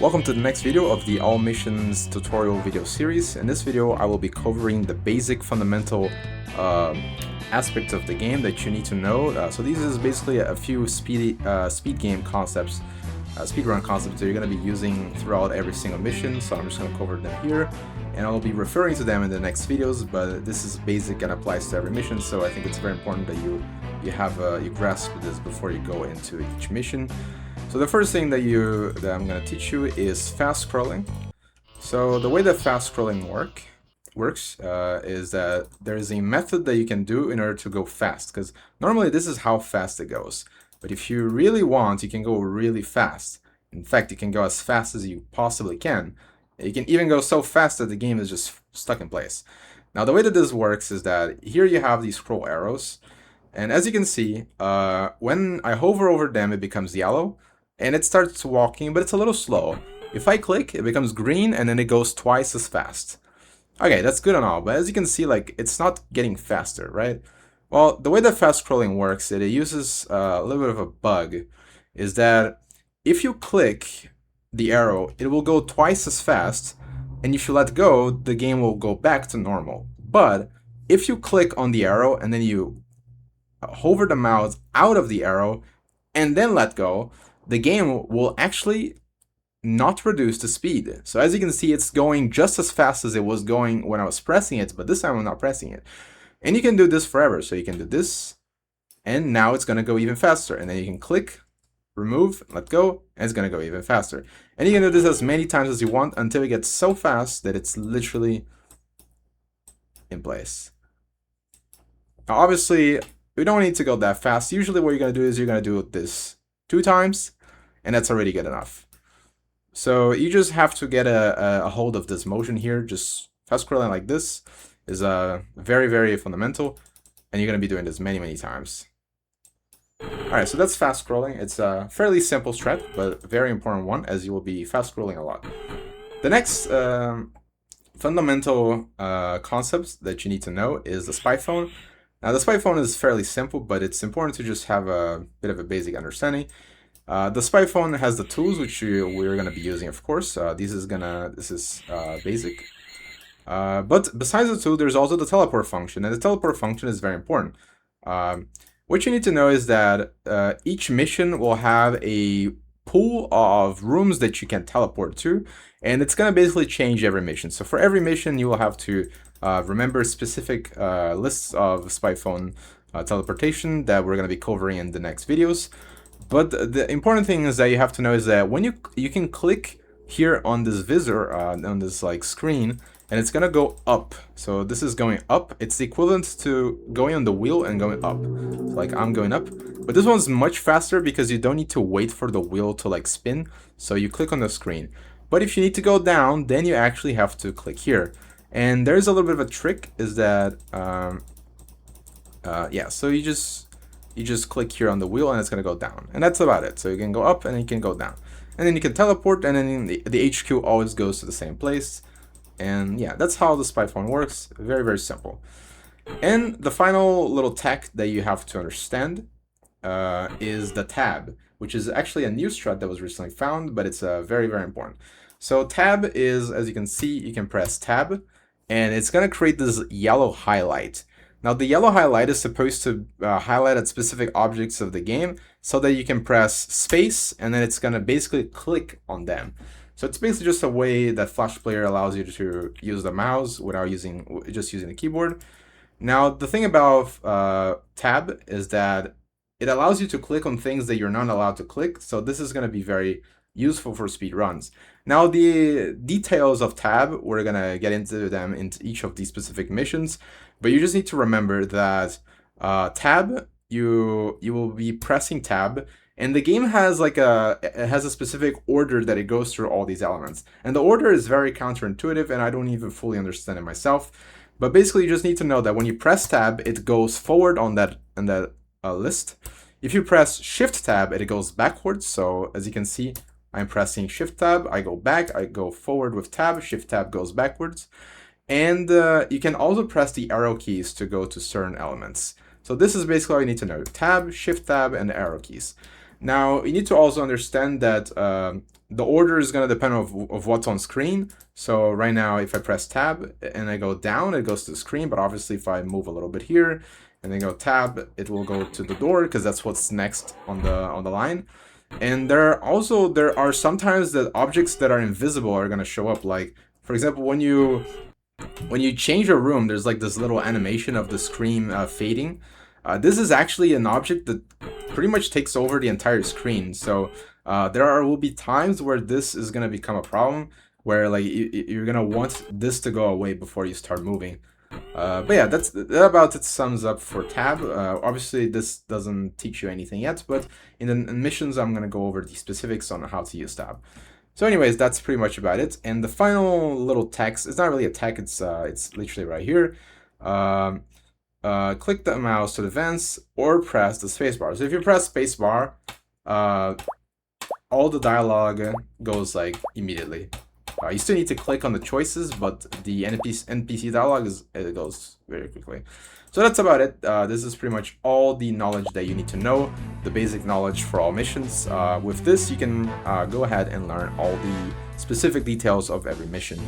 Welcome to the next video of the All Missions tutorial video series. In this video, I will be covering the basic fundamental aspects of the game that you need to know. So these is basically a few speed game concepts, speedrun concepts that you're going to be using throughout every single mission. So I'm just going to cover them here, and I'll be referring to them in the next videos. But this is basic and applies to every mission, so I think it's very important that you grasp this before you go into each mission. So the first thing that I'm going to teach you is fast scrolling. So the way that fast scrolling works is that there is a method that you can do in order to go fast, because normally this is how fast it goes. But if you really want, you can go really fast. In fact, you can go as fast as you possibly can. You can even go so fast that the game is just stuck in place. Now the way that this works is that here you have these scroll arrows, and as you can see, when I hover over them, it becomes yellow. And it starts walking, but it's a little slow. If I click, it becomes green, and then it goes twice as fast. Okay, that's good and all, but as you can see, like, it's not getting faster, right? Well, the way that fast scrolling works, it uses a little bit of a bug, is that if you click the arrow, it will go twice as fast, and if you let go, the game will go back to normal. But if you click on the arrow, and then you hover the mouse out of the arrow, and then let go, the game will actually not reduce the speed. So as you can see, it's going just as fast as it was going when I was pressing it, but this time I'm not pressing it. And you can do this forever. So you can do this, and now it's going to go even faster. And then you can click, remove, let go, and it's going to go even faster. And you can do this as many times as you want until it gets so fast that it's literally in place. Now, obviously, we don't need to go that fast. Usually what you're going to do is you're going to do this 2 times, and that's already good enough. So you just have to get a hold of this motion here. Just fast scrolling like this is very, very fundamental, and you're going to be doing this many, many times. Alright, so that's fast scrolling. It's a fairly simple strat, but a very important one, as you will be fast scrolling a lot. The next fundamental concept that you need to know is the spy phone. Now, the spy phone is fairly simple, but it's important to just have a bit of a basic understanding. The spy phone has the tools which we're going to be using, of course. This is basic. But besides the tool, there's also the teleport function, and the teleport function is very important. What you need to know is that each mission will have a pool of rooms that you can teleport to, and it's going to basically change every mission. So for every mission, you will have to remember specific lists of spy phone teleportation that we're going to be covering in the next videos. But the important thing is that you have to know is that when you can click here on this visor, on this like screen, and it's gonna go up. So this is going up. It's the equivalent to going on the wheel and going up. So like I'm going up, but this one's much faster because you don't need to wait for the wheel to like spin. So you click on the screen. But if you need to go down, then you actually have to click here. And there's a little bit of a trick, is that yeah. So you just click here on the wheel and it's going to go down, and that's about it. So you can go up and you can go down, and then you can teleport, and then the HQ always goes to the same place. And yeah, that's how the spy phone works. Very, very simple. And the final little tech that you have to understand is the tab, which is actually a new strat that was recently found, but it's very, very important. So tab is, as you can see, you can press tab, and it's going to create this yellow highlight. Now, the yellow highlight is supposed to highlight at specific objects of the game so that you can press space, and then it's going to basically click on them. So it's basically just a way that Flash Player allows you to use the mouse without just using the keyboard. Now, the thing about tab is that it allows you to click on things that you're not allowed to click. So this is going to be very useful for speed runs. Now, the details of tab, we're going to get into them in each of these specific missions, but you just need to remember that tab, you will be pressing tab, and the game has like it has a specific order that it goes through all these elements. And the order is very counterintuitive, and I don't even fully understand it myself. But basically, you just need to know that when you press tab, it goes forward on that list. If you press shift tab, it goes backwards. So as you can see, I'm pressing shift tab, I go back, I go forward with tab, shift tab goes backwards. And you can also press the arrow keys to go to certain elements. So this is basically all you need to know: tab, shift tab, and arrow keys. Now, you need to also understand that the order is going to depend of what's on screen. So right now, if I press tab and I go down, it goes to the screen. But obviously, if I move a little bit here and then go tab, it will go to the door because that's what's next on the line. And there are sometimes that objects that are invisible are going to show up. Like, for example, when you change a room, there's like this little animation of the screen fading. This is actually an object that pretty much takes over the entire screen. So will be times where this is gonna become a problem, where like you're gonna want this to go away before you start moving. But yeah, that about it sums up for tab. Obviously, this doesn't teach you anything yet, but in the missions, I'm gonna go over the specifics on how to use tab. So anyways, that's pretty much about it. And the final little text, it's not really a text, it's literally right here. Click the mouse to advance or press the spacebar. So if you press spacebar, all the dialogue goes like immediately. You still need to click on the choices, but the NPC dialogue it goes very quickly. So that's about it. This is pretty much all the knowledge that you need to know, the basic knowledge for all missions. With this, you can go ahead and learn all the specific details of every mission.